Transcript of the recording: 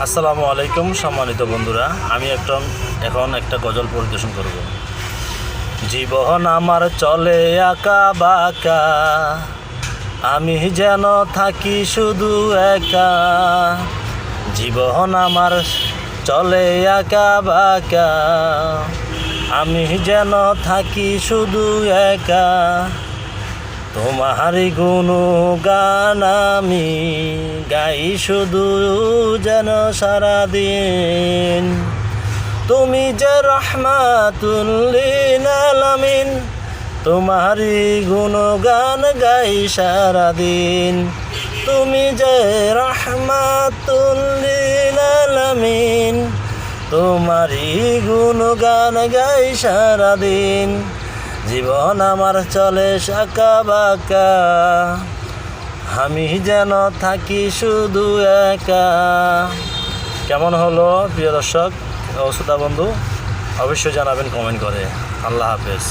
আসসালামু আলাইকুম সম্মানিত বন্ধুরা, আমি এখন একটা গজল পরিবেশন করব। জীবন আমার চলে আঁকা বাঁকা, আমি যেন থাকি শুধু একা। জীবন আমার চলে আঁকা বাঁকা, আমি যেন থাকি শুধু একা। তোমারই গুণগান আমি গাই শুধু যেন সারাদিন। তুমি যে রহমাতুল লিল আলামিন, তোমারই গুণগান গাই সারাদিন। তুমি যে রহমাতুল লিল আলামিন, তোমারই গুণগান গাই সারাদিন। জীবন আমার চলে আঁকা বাঁকা, আমি যেন থাকি শুধু একা। কেমন হলো প্রিয় দর্শক ও শ্রোতা বন্ধু? অবশ্যই জানাবেন কমেন্ট করে। আল্লাহ হাফেজ।